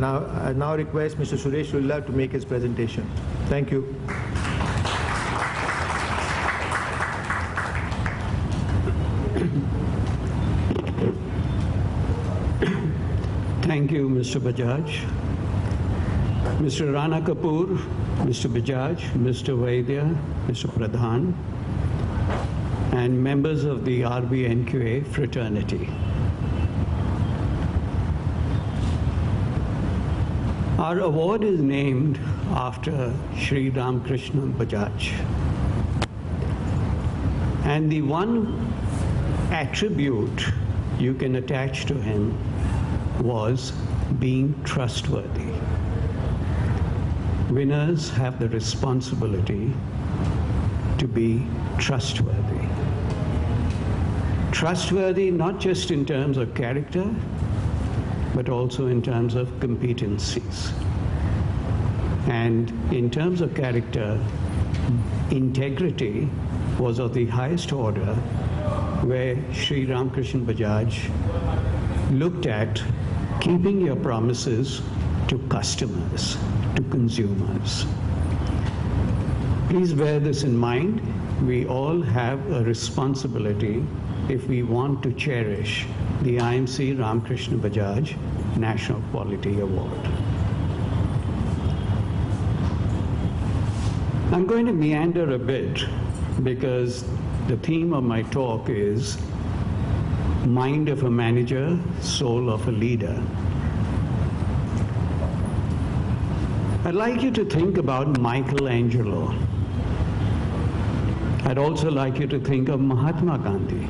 I now request Mr. Suresh Lulla to make his presentation. Thank you. Thank you, Mr. Bajaj. Mr. Rana Kapoor, Mr. Bajaj, Mr. Vaidya, Mr. Pradhan, and members of the RBNQA fraternity. Our award is named after Sri Ramakrishna Bajaj. And the one attribute you can attach to him was being trustworthy. Winners have the responsibility to be trustworthy. Trustworthy not just in terms of character, but also in terms of competencies. And in terms of character, integrity was of the highest order, where Sri Ramakrishna Bajaj looked at keeping your promises to customers, to consumers. Please bear this in mind. We all have a responsibility if we want to cherish the IMC Ramakrishna Bajaj National Quality Award. I'm going to meander a bit because the theme of my talk is mind of a manager, soul of a leader. I'd like you to think about Michelangelo. I'd also like you to think of Mahatma Gandhi.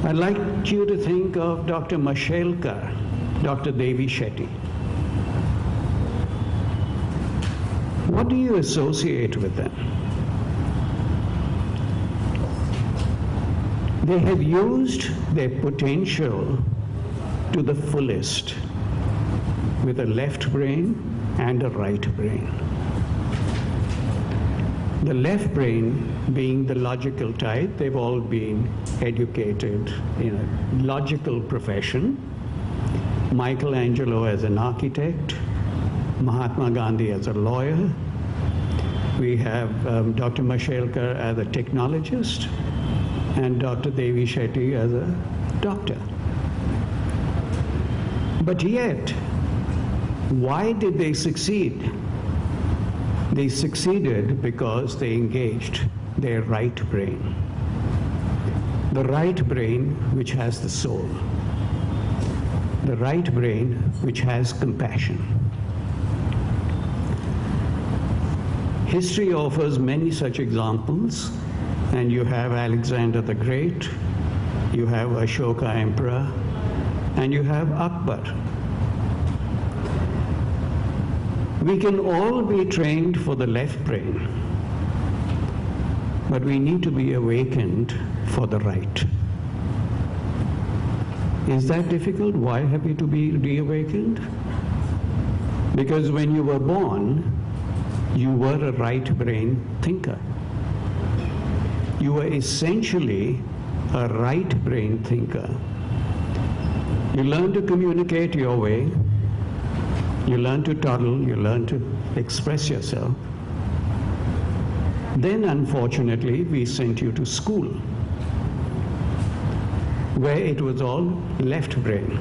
I'd like you to think of Dr. Mashelkar, Dr. Devi Shetty. What do you associate with them? They have used their potential to the fullest with a left brain and a right brain. The left brain being the logical type, they've all been educated in a logical profession. Michelangelo as an architect, Mahatma Gandhi as a lawyer. We have Dr. Mashelkar as a technologist and Dr. Devi Shetty as a doctor. But yet, why did they succeed? They succeeded because they engaged their right brain. The right brain which has the soul. The right brain which has compassion. History offers many such examples, and you have Alexander the Great, you have Ashoka Emperor, and you have Akbar. We can all be trained for the left brain, but we need to be awakened for the right. Is that difficult? Why have you to be reawakened? Because when you were born, you were a right brain thinker. You were essentially a right brain thinker. You learn to communicate your way. You learn to toddle, you learn to express yourself. Then, unfortunately, we sent you to school, where it was all left brain.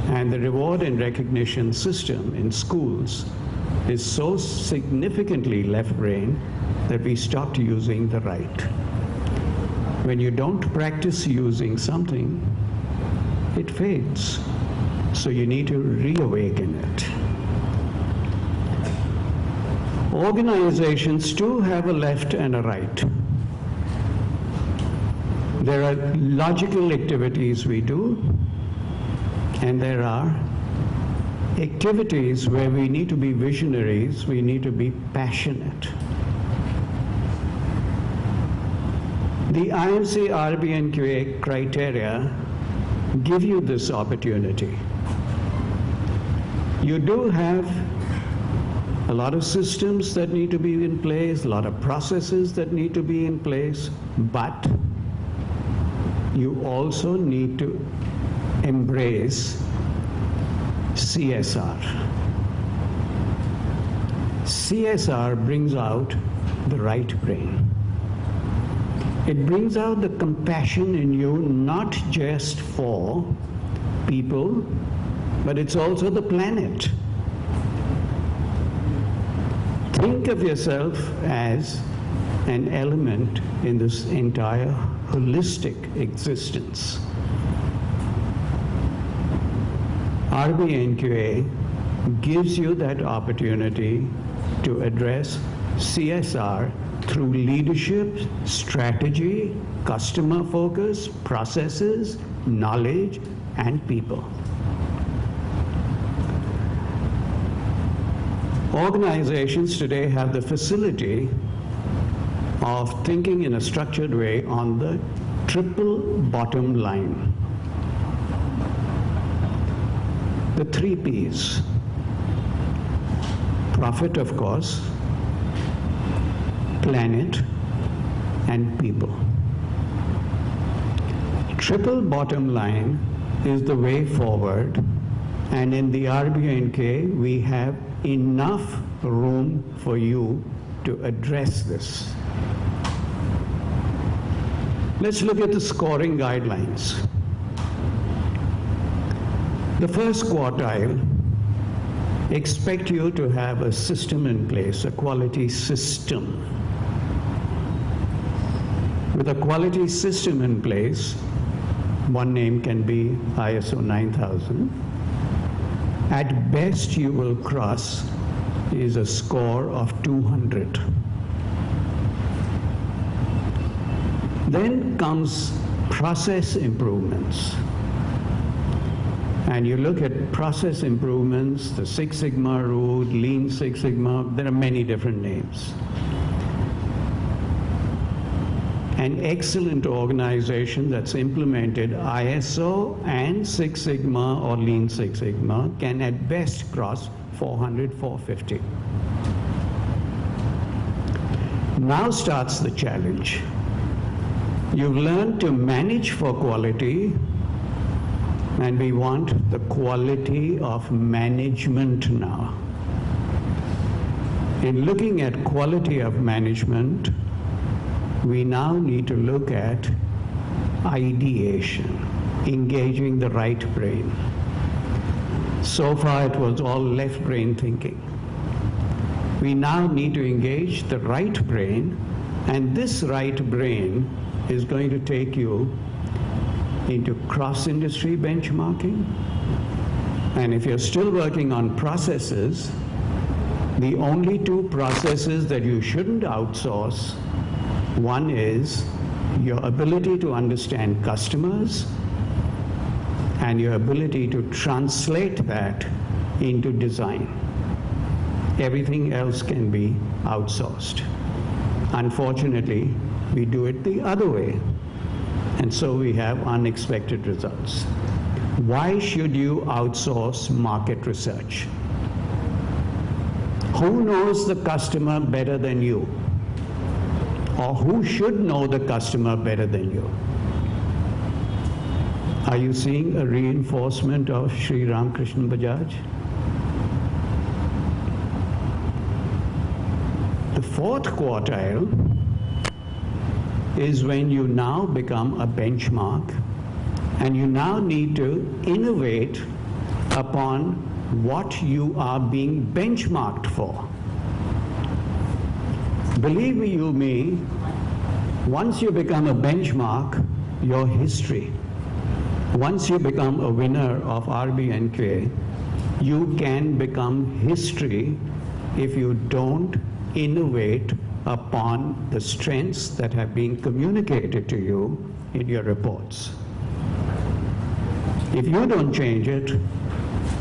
And the reward and recognition system in schools is so significantly left brain that we stopped using the right. When you don't practice using something, it fades. So you need to reawaken it. Organizations too have a left and a right. There are logical activities we do, and there are activities where we need to be visionaries, we need to be passionate. The IMC RBNQA criteria give you this opportunity. You do have a lot of systems that need to be in place, a lot of processes that need to be in place, but you also need to embrace CSR. CSR brings out the right brain. It brings out the compassion in you, not just for people, but it's also the planet. Think of yourself as an element in this entire holistic existence. RBNQA gives you that opportunity to address CSR through leadership, strategy, customer focus, processes, knowledge, and people. Organizations today have the facility of thinking in a structured way on the triple bottom line. The 3 Ps. Profit, of course, planet, and people. Triple bottom line is the way forward, and in the RBNK we have enough room for you to address this. Let's look at the scoring guidelines. The first quartile expect you to have a system in place, a quality system. With a quality system in place, one name can be ISO 9000. At best you will cross is a score of 200. Then comes process improvements. And you look at process improvements, the Six Sigma route, Lean Six Sigma, there are many different names. An excellent organization that's implemented ISO and Six Sigma or Lean Six Sigma can at best cross 400, 450. Now starts the challenge. You've learned to manage for quality, and we want the quality of management now. In looking at quality of management, we now need to look at ideation, engaging the right brain. So far it was all left brain thinking. We now need to engage the right brain, and this right brain is going to take you into cross-industry benchmarking. And if you're still working on processes, the only 2 processes that you shouldn't outsource, one is your ability to understand customers and your ability to translate that into design. Everything else can be outsourced. Unfortunately, we do it the other way, and so we have unexpected results. Why should you outsource market research? Who knows the customer better than you? Or who should know the customer better than you? Are you seeing a reinforcement of Sri Ramkrishnan Bajaj? The 4th quartile is when you now become a benchmark, and you now need to innovate upon what you are being benchmarked for. Believe me, once you become a benchmark, your history. Once you become a winner of RBNK, you can become history if you don't innovate upon the strengths that have been communicated to you in your reports. If you don't change it,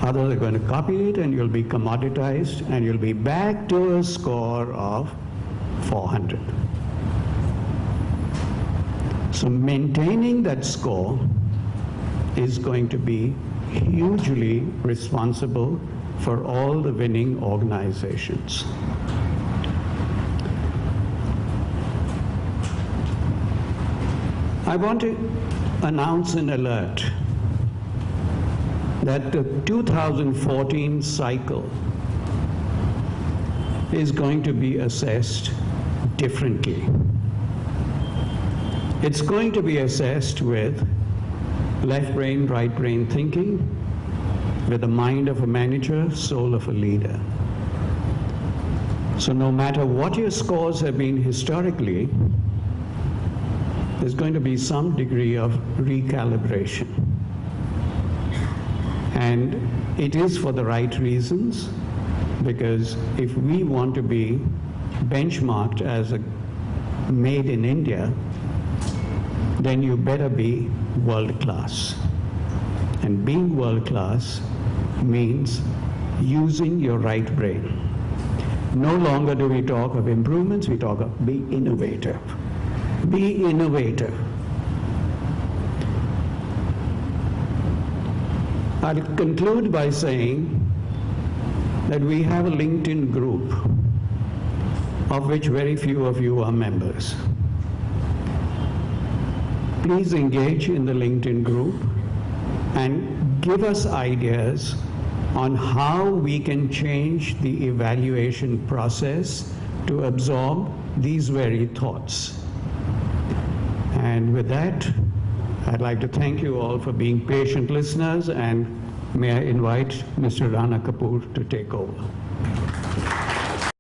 others are going to copy it, and you'll be commoditized, and you'll be back to a score of 400. So maintaining that score is going to be hugely responsible for all the winning organizations. I want to announce an alert. that the 2014 cycle is going to be assessed differently. It's going to be assessed with left brain, right brain thinking, with the mind of a manager, soul of a leader. So no matter what your scores have been historically, there's going to be some degree of recalibration. And it is for the right reasons, because if we want to be benchmarked as a made in India, then you better be world class. And being world class means using your right brain. No longer do we talk of improvements, we talk of be innovative. Be innovative. I'll conclude by saying that we have a LinkedIn group of which very few of you are members. Please engage in the LinkedIn group and give us ideas on how we can change the evaluation process to absorb these very thoughts. And with that, I'd like to thank you all for being patient listeners, and may I invite Mr. Rana Kapoor to take over.